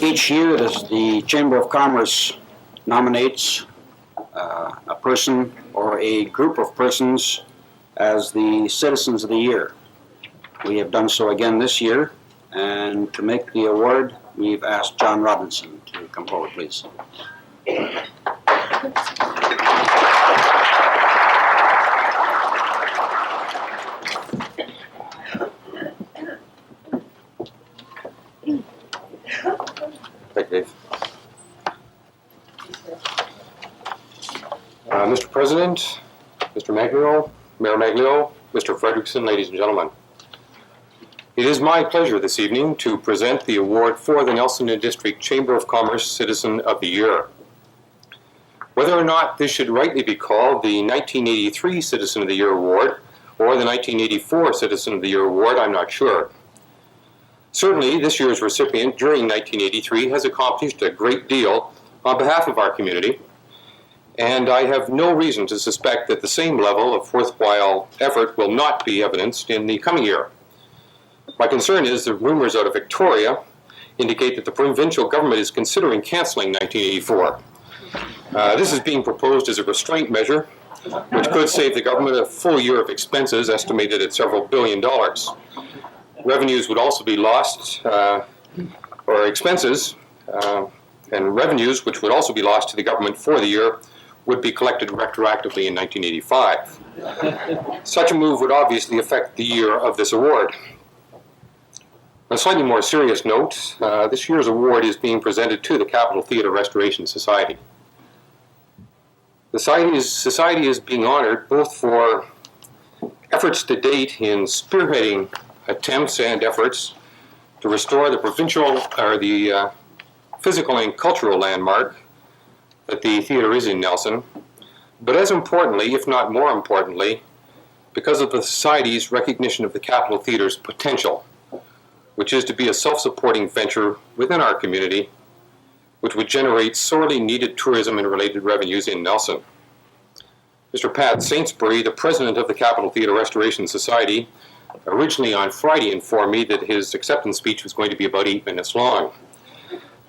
Each year, the Chamber of Commerce nominates a person or a group of persons as the Citizens of the Year. We have done so again this year, and to make the award, we've asked John Robinson to come forward, please. Thank you, Dave. Mr. President, Mr. Maglio, Mayor Maglio, Mr. Fredrickson, ladies and gentlemen. It is my pleasure this evening to present the award for the Nelson District Chamber of Commerce Citizen of the Year. Whether or not this should rightly be called the 1983 Citizen of the Year Award or the 1984 Citizen of the Year Award, I'm not sure. Certainly, this year's recipient during 1983 has accomplished a great deal on behalf of our community, and I have no reason to suspect that the same level of worthwhile effort will not be evidenced in the coming year. My concern is the rumors out of Victoria indicate that the provincial government is considering cancelling 1984. This is being proposed as a restraint measure, which could save the government a full year of expenses estimated at several $billion. Revenues would also be lost, or expenses, and revenues, which would also be lost to the government for the year, would be collected retroactively in 1985. Such a move would obviously affect the year of this award. On a slightly more serious note, this year's award is being presented to the Capitol Theatre Restoration Society. The society is being honored both for efforts to date in spearheading attempts and efforts to restore the provincial or the physical and cultural landmark that the theatre is in Nelson, but as importantly, if not more importantly, because of the Society's recognition of the Capitol Theatre's potential, which is to be a self-supporting venture within our community, which would generate sorely needed tourism and related revenues in Nelson. Mr. Pat Sainsbury, the president of the Capitol Theatre Restoration Society, originally on Friday informed me that his acceptance speech was going to be about 8 minutes long.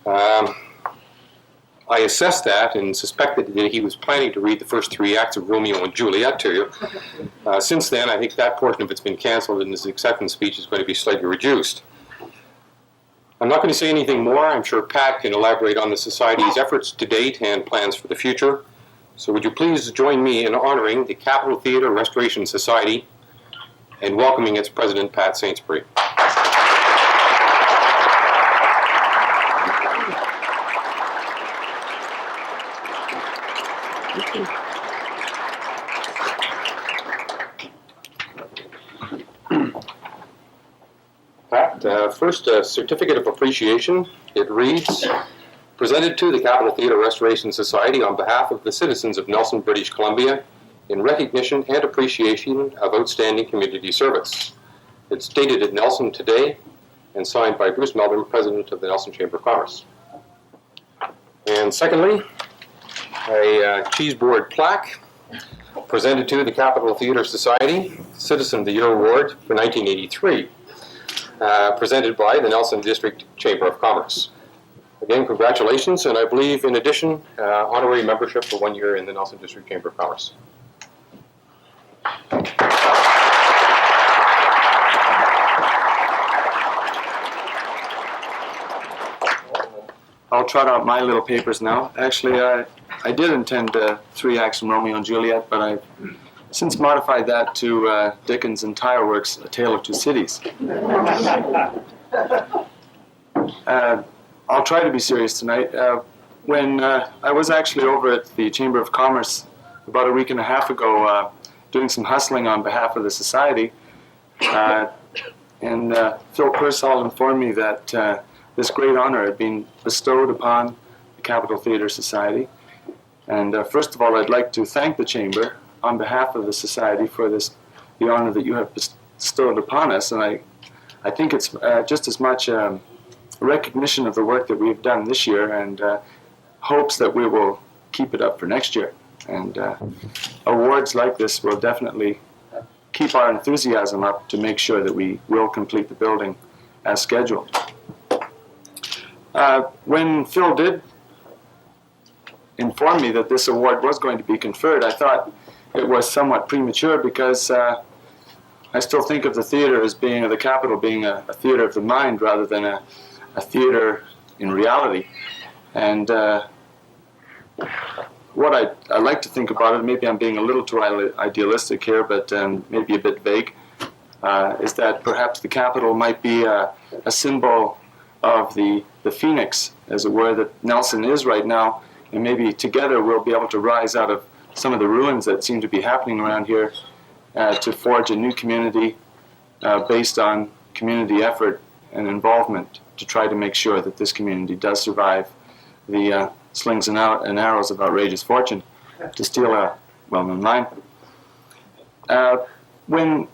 I assessed that and suspected that he was planning to read the first 3 acts of Romeo and Juliet to you. Since then, I think that portion of it's been canceled and his acceptance speech is going to be slightly reduced. I'm not going to say anything more. I'm sure Pat can elaborate on the Society's efforts to date and plans for the future. So would you please join me in honoring the Capitol Theatre Restoration Society and welcoming its president, Pat Sainsbury. Pat, first a certificate of appreciation. It reads, presented to the Capitol Theatre Restoration Society on behalf of the citizens of Nelson, British Columbia, in recognition and appreciation of outstanding community service. It's dated at Nelson today and signed by Bruce Melbourne, President of the Nelson Chamber of Commerce. And secondly, a cheeseboard plaque presented to the Capitol Theatre Society, Citizen of the Year Award for 1983, presented by the Nelson District Chamber of Commerce. Again, congratulations, and I believe, in addition, honorary membership for 1 year in the Nelson District Chamber of Commerce. I'll trot out my little papers now. Actually, I did intend 3 acts from Romeo and Juliet, but I've since modified that to Dickens' entire works, A Tale of Two Cities. I'll try to be serious tonight. When I was actually over at the Chamber of Commerce about a week and a half ago doing some hustling on behalf of the Society, and Phil Pearsall informed me that this great honor had been bestowed upon the Capitol Theatre Society. And first of all, I'd like to thank the Chamber on behalf of the Society for the honor that you have bestowed upon us. And I think it's just as much a recognition of the work that we've done this year, and hopes that we will keep it up for next year. And awards like this will definitely keep our enthusiasm up to make sure that we will complete the building as scheduled. When Phil did inform me that this award was going to be conferred, I thought it was somewhat premature because I still think of the theater as being, or the Capitol being a theater of the mind rather than a theater in reality. And what I like to think about it, maybe I'm being a little too idealistic here, but maybe a bit vague, is that perhaps the Capitol might be a symbol of the phoenix, as it were, that Nelson is right now, and maybe together we'll be able to rise out of some of the ruins that seem to be happening around here to forge a new community based on community effort and involvement to try to make sure that this community does survive the slings and arrows of outrageous fortune, to steal a well-known line. When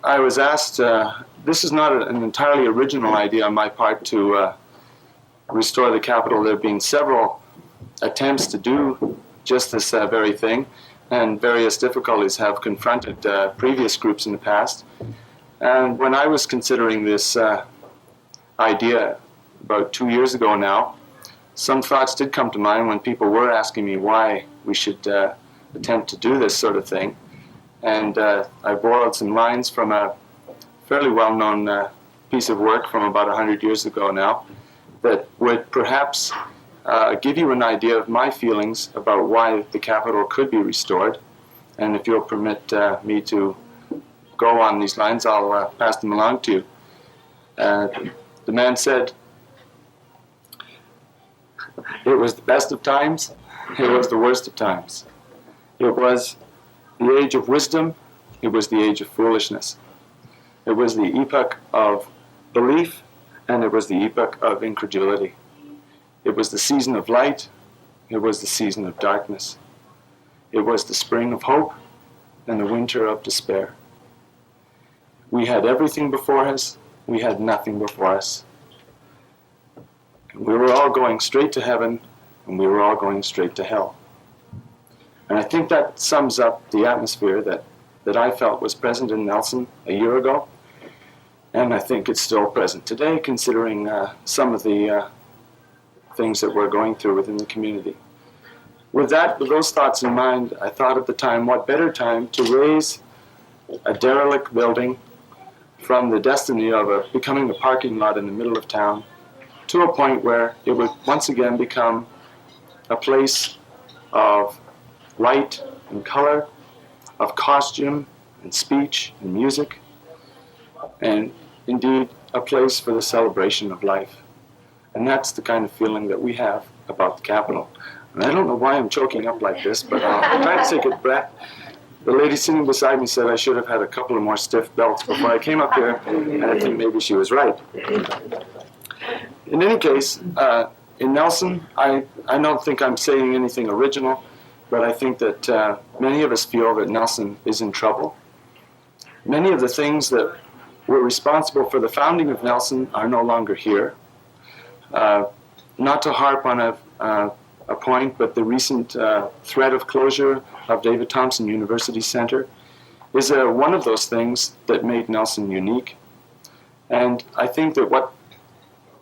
I was asked, this is not an entirely original idea on my part to restore the Capitol. There have been several attempts to do just this very thing, and various difficulties have confronted previous groups in the past. And when I was considering this idea about 2 years ago now, some thoughts did come to mind when people were asking me why we should attempt to do this sort of thing. And I borrowed some lines from a fairly well-known piece of work from about 100 years ago now that would perhaps give you an idea of my feelings about why the Capitol could be restored. And if you'll permit me to go on these lines, I'll pass them along to you. The man said, "It was the best of times, it was the worst of times. It was the age of wisdom, it was the age of foolishness. It was the epoch of belief, and it was the epoch of incredulity. It was the season of light, it was the season of darkness. It was the spring of hope and the winter of despair. We had everything before us, we had nothing before us. We were all going straight to heaven, and we were all going straight to hell." And I think that sums up the atmosphere that I felt was present in Nelson a year ago, and I think it's still present today, considering some of the things that we're going through within the community. With those thoughts in mind, I thought at the time, what better time to raise a derelict building from the destiny of becoming a parking lot in the middle of town to a point where it would once again become a place of light and color, of costume and speech and music, and indeed a place for the celebration of life. And that's the kind of feeling that we have about the Capitol. And I don't know why I'm choking up like this, but I'll try to take a breath. The lady sitting beside me said I should have had a couple of more stiff belts before I came up here, and I think maybe she was right. In any case, in Nelson, I don't think I'm saying anything original, but I think that many of us feel that Nelson is in trouble. Many of the things that were responsible for the founding of Nelson are no longer here. Not to harp on a point, but the recent threat of closure of David Thompson University Center is one of those things that made Nelson unique. And I think that what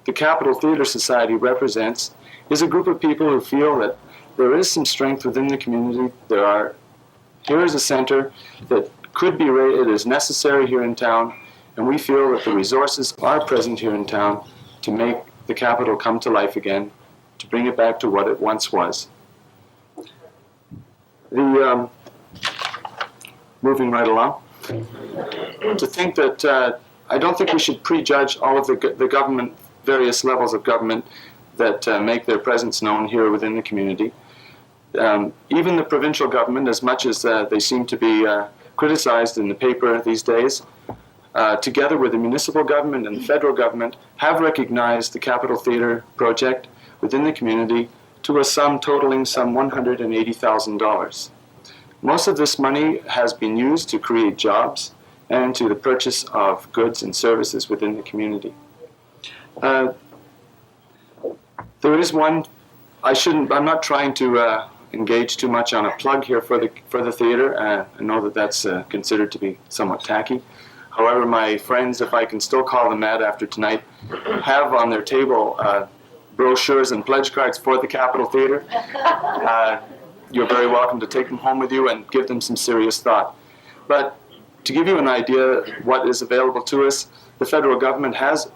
the Capitol Theater Society represents is a group of people who feel that there is some strength within the community. Here is a center that could be raised, it is necessary here in town, and we feel that the resources are present here in town to make the Capitol come to life again, to bring it back to what it once was. Moving right along, to think that I don't think we should prejudge all of the government, various levels of government that make their presence known here within the community. Even the provincial government, as much as they seem to be criticized in the paper these days, together with the municipal government and the federal government, have recognized the Capitol Theater project within the community to a sum totaling some $180,000. Most of this money has been used to create jobs and to the purchase of goods and services within the community. There is one, I'm not trying to engage too much on a plug here for the theater. I know that that's considered to be somewhat tacky. However, my friends, if I can still call them that after tonight, have on their table brochures and pledge cards for the Capitol Theatre. You're very welcome to take them home with you and give them some serious thought. But to give you an idea what is available to us, the federal government has